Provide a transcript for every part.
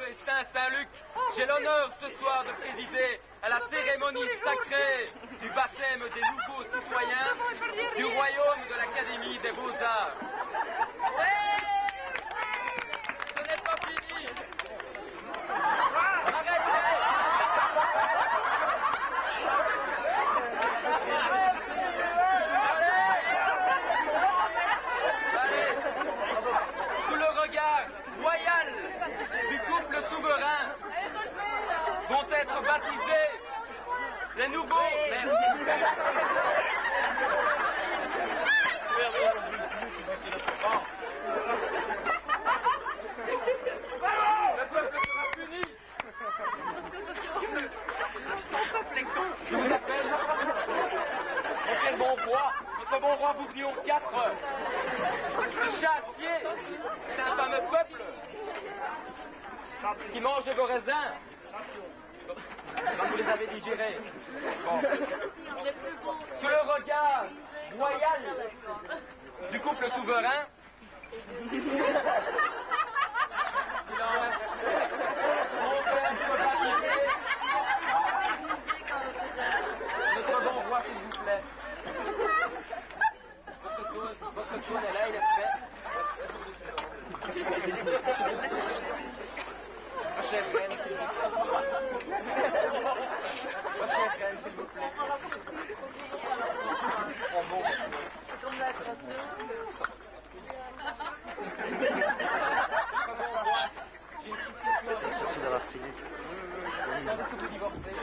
et Saint Saint-Luc, j'ai l'honneur ce soir de présider à la cérémonie sacrée du baptême des nouveaux citoyens du royaume de l'Académie des Beaux-Arts. Ce n'est pas fini. Royal du couple souverain vont être baptisés les nouveaux. Le peuple sera puni. Je vous appelle notre bon roi Bourdillon IV, le chassier. C'est un fameux peuple qui mange vos raisins quand vous les avez digérés. Bon. Sous le regard royal du couple souverain, notre bon roi, s'il vous plaît. Votre tour est là, il est prêt. Ma chère reine, s'il vous plaît. Ma chère reine, s'il vous plaît. Oh bon. Quand est-ce que vous divorcez?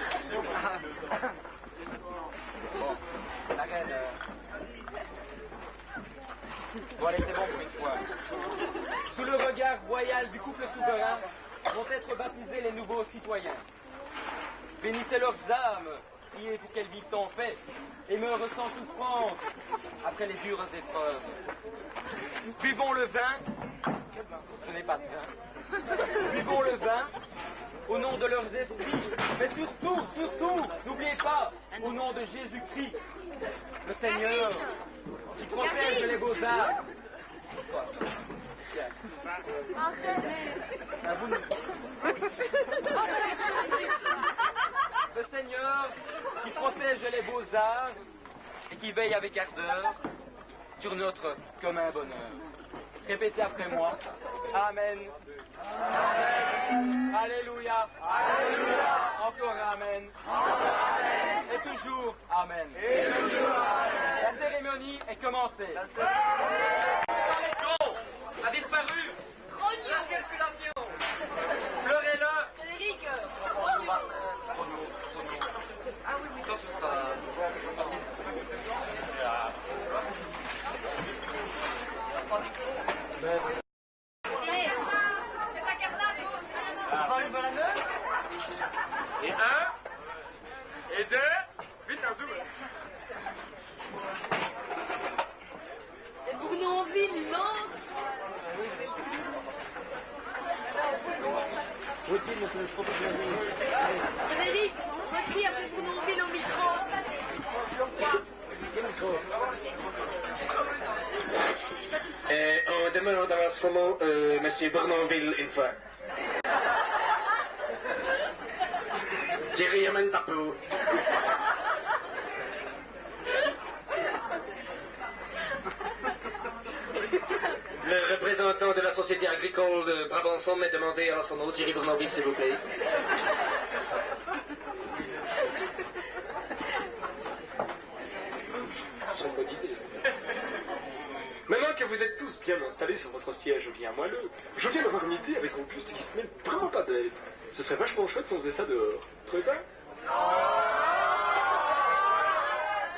Bon, la reine... Bon, allez, c'est bon pour une fois. Sous le regard royal du couple souverain vont être baptisés les nouveaux citoyens. Bénissez leurs âmes, priez pour qu'elles vivent en paix et meurent sans souffrance après les dures épreuves. Buvons le vin, ce n'est pas de vin, buvons le vin au nom de leurs esprits, mais surtout, n'oubliez pas, au nom de Jésus-Christ, le Seigneur, qui protège les beaux-arts. Le Seigneur qui protège les beaux-arts et qui veille avec ardeur sur notre commun bonheur. Répétez après moi. Amen. Amen. Alléluia. Alléluia. Encore amen. Encore amen. Et toujours amen. Et toujours amen. La cérémonie est commencée. A disparu. La calculation. Pleurez-le. Frédéric. Ah oui, quand tu seras... Et un, et deux, vite un zoom. Et Bournonville, il manque. Frédéric, recris un peu Bournonville au micro. On demande d'avoir son nom, Monsieur Bournonville, une fois. Jerry Herman Tapo. Le représentant de la société agricole de Brabançon m'a demandé à son nom, Thierry Bournonville, s'il vous plaît. J'ai une bonne idée. Maintenant que vous êtes tous bien installés sur votre siège bien moelleux, je viens d'avoir une idée avec Auguste qui se mêle vraiment pas d'elle. Ce serait vachement chouette si on faisait ça dehors. Très bien.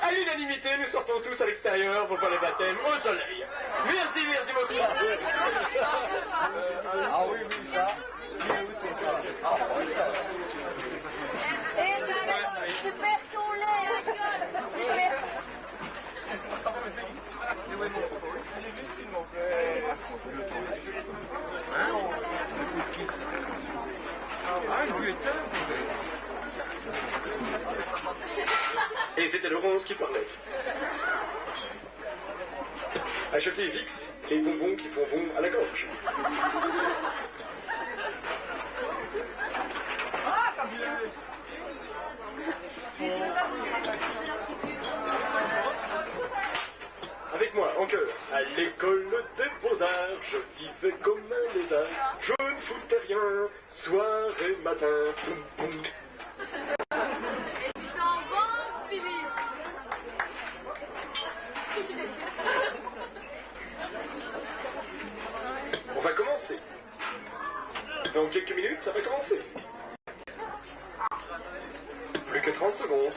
À l'unanimité, nous sortons tous à l'extérieur pour faire les baptêmes au soleil. Merci beaucoup. Ah oui, ça. Oui, c'est ça. Ah oui, ça. Tu perds ton lait, la gueule. Tu perds. Et c'était le 11 qui parlait. Achetez Vix, les bonbons qui font bon à la gorge. À l'école des beaux-arts, je vivais comme un lézard. Je ne foutais rien, soir et matin. Poum, poum. Et tu t'en vas, Philippe. On va commencer. Dans quelques minutes, ça va commencer. Plus que 30 secondes.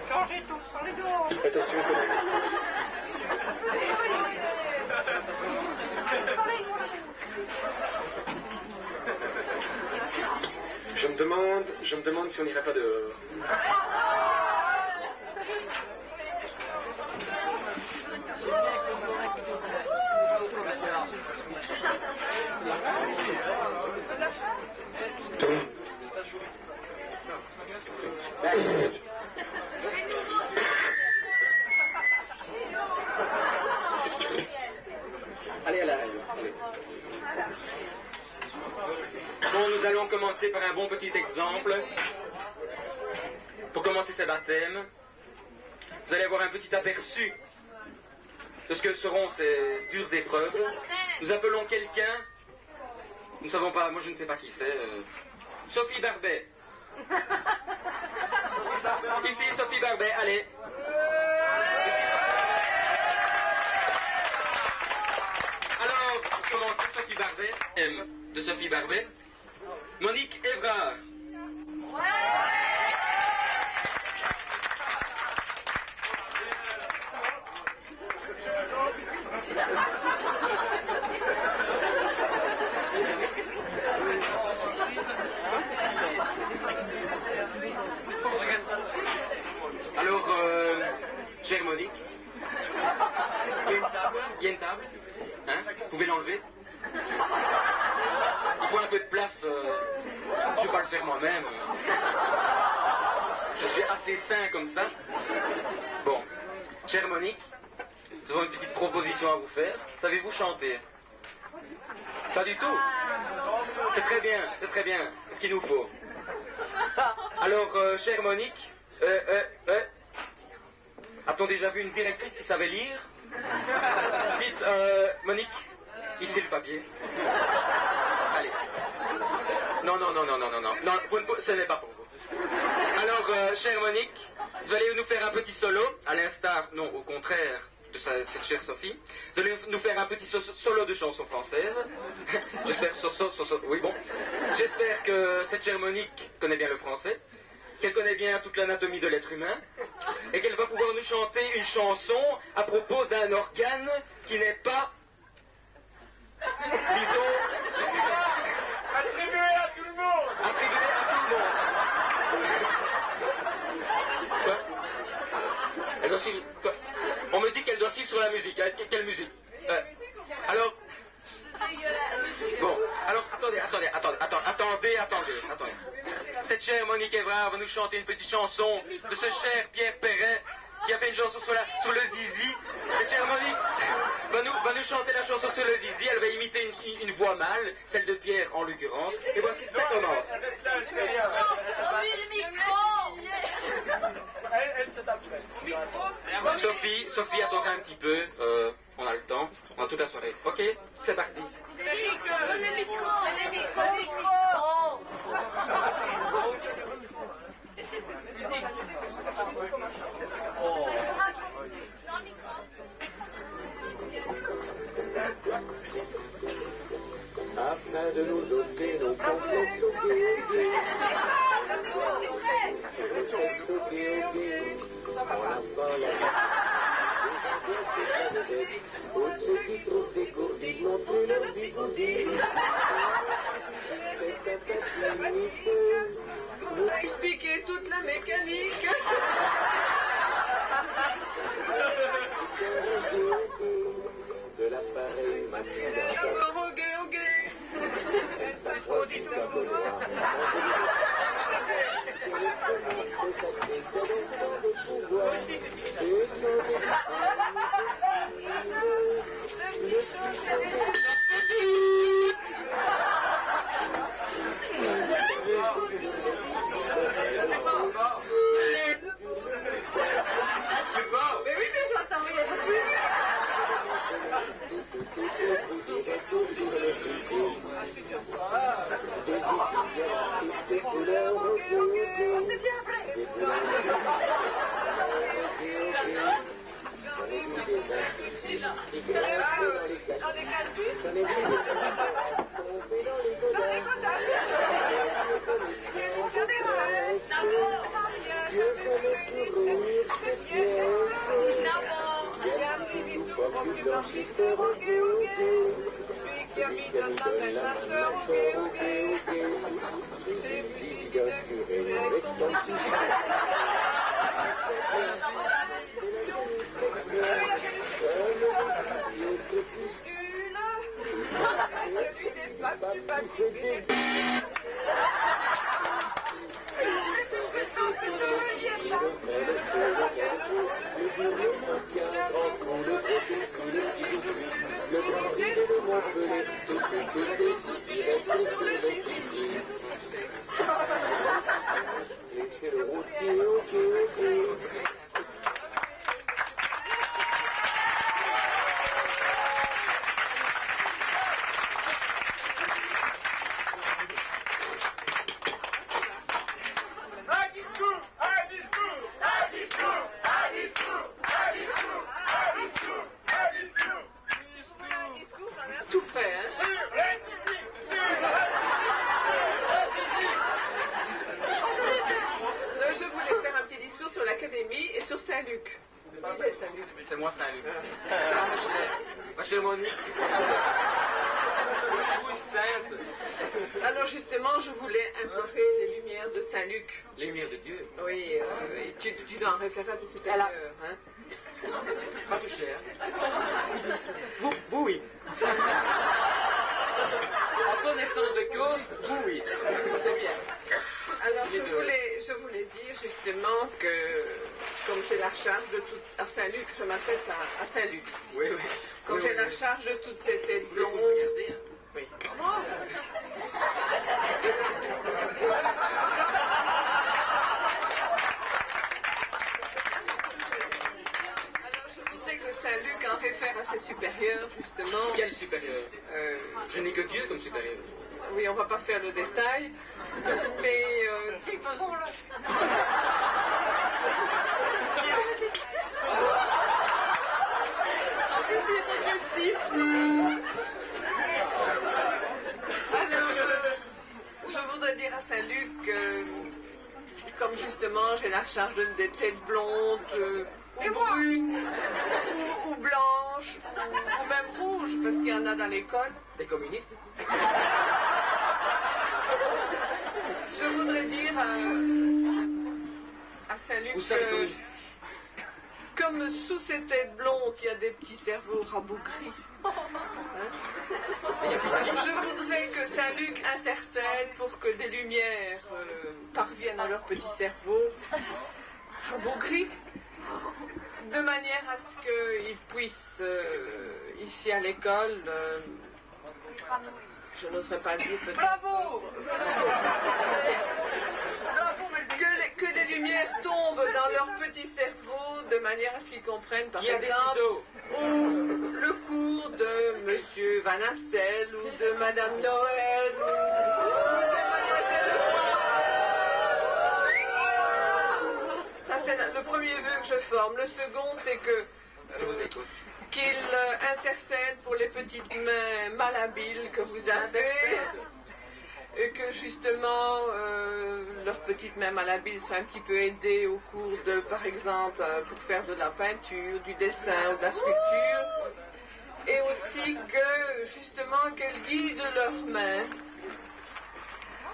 Changez tous sur les dos. Attention, quand même. Je me demande si on n'irait pas dehors. Allez, allez. Bon, nous allons commencer par un bon petit exemple. Pour commencer ce baptême, vous allez avoir un petit aperçu de ce que seront ces dures épreuves. Nous appelons quelqu'un, nous ne savons pas, moi je ne sais pas qui c'est, Sophie Barbet. Ici, Sophie Barbet, allez. Alors, pour commencer, Sophie Barbet, M de Sophie Barbet, Monique Évrard. Alors, chère Monique, il y a une table, hein, vous pouvez l'enlever. Il faut un peu de place, je ne vais pas le faire moi-même. Je suis assez sain comme ça. Bon, chère Monique, nous avons une petite proposition à vous faire. Savez-vous chanter? Pas du tout. C'est très bien, c'est ce qu'il nous faut. Alors, chère Monique, a-t-on déjà vu une directrice qui savait lire? Dites, Monique, ici le papier. Allez. Non, ce n'est pas pour vous. Alors, chère Monique, vous allez nous faire un petit solo, à l'instar, non, au contraire, de cette chère Sophie. Vous allez nous faire un petit solo de chanson française. J'espère, oui, bon. J'espère que cette chère Monique connaît bien le français, qu'elle connaît bien toute l'anatomie de l'être humain, et qu'elle va pouvoir nous chanter une chanson à propos d'un organe qui n'est pas, disons, Attribué à tout le monde. Quoi? Elle doit suivre, quoi? On me dit qu'elle doit suivre sur la musique. Quelle musique? Alors... Bon, alors, attendez. Cette chère Monique Évrard va nous chanter une petite chanson de ce cher Pierre Perret qui a fait une chanson sur le zizi. Cette chère Monique va nous chanter la chanson sur le zizi. Elle va imiter une voix mâle, celle de Pierre en l'occurrence. Et voici, ça commence. Elle s'est abstraite. Sophie, attends un petit peu. On a le temps. On a toute la soirée. Ok, c'est parti. Le micro. Afin de nous ôter nos complots, on a pas pour ceux qui trouvent des gourdes, montrent leur bigoudi. Vous expliquez toute la mécanique. De l'appareil masculin. Ok. On dit tout le monde. Mais oui, Dans les calculs, dans les godasses. C'est général. D'abord. Qui a mis dans sa tête ma soeur, ok. C'est lui avec son celui des femmes du papier. Tout fait, hein? Je voulais faire un petit discours sur l'Académie et sur Saint-Luc. C'est moi Saint-Luc. Ma chère Monique. Je suis une sainte. Alors justement, je voulais implorer les lumières de Saint-Luc. Les lumières de Dieu. Oui, et tu dois en référer à tes supérieurs, hein? Pas tout cher. Vous, oui. En connaissance de cause, vous, oui. C'est bien. Alors je voulais dire justement que comme j'ai la charge de tout à Saint-Luc, je m'adresse à Saint-Luc. Oui, oui. Comme j'ai la charge de toute cette tête blonde. Oui. Alors je voudrais que Saint-Luc en réfère à ses supérieurs justement. Quel supérieur? Je n'ai que Dieu comme supérieur. Oui, on va pas faire le détail, mais alors, je voudrais dire à Saint-Luc que, comme justement j'ai la charge des têtes blondes, ou brunes, ou blanches, ou même rouges, parce qu'il y en a dans l'école. Des communistes? Je voudrais dire à Saint-Luc Où ça, les que, communistes? comme sous ces têtes blondes, il y a des petits cerveaux rabougris. Hein? Je voudrais que Saint-Luc intercède pour que des lumières parviennent à leurs petits cerveaux rabougris, de manière à ce qu'ils puissent, ici à l'école, je n'oserais pas dire peut-être... Bravo! Que les lumières tombent dans leur petit cerveau de manière à ce qu'ils comprennent, par Il y a des exemple, ciseaux. le cours de Monsieur Van Assel ou de Madame Noël ou de Mademoiselle Leroy. Ça, c'est le premier vœu que je forme. Le second, c'est que Je vous écoute. qu'il intercède pour les petites mains malhabiles que vous avez, et que justement leurs petites mains malhabiles soient un petit peu aidées au cours de, par exemple, pour faire de la peinture, du dessin ou de la sculpture, et aussi que justement qu'elles guident leurs mains.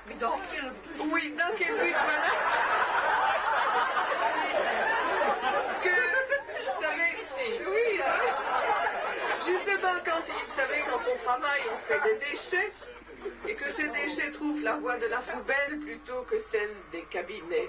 Mais dans quel but? Oui, dans quel but, voilà. Que, vous savez, oui, hein, justement, vous savez, quand on travaille, on fait des déchets, et que ces déchets trouvent la voie de la poubelle plutôt que celle des cabinets.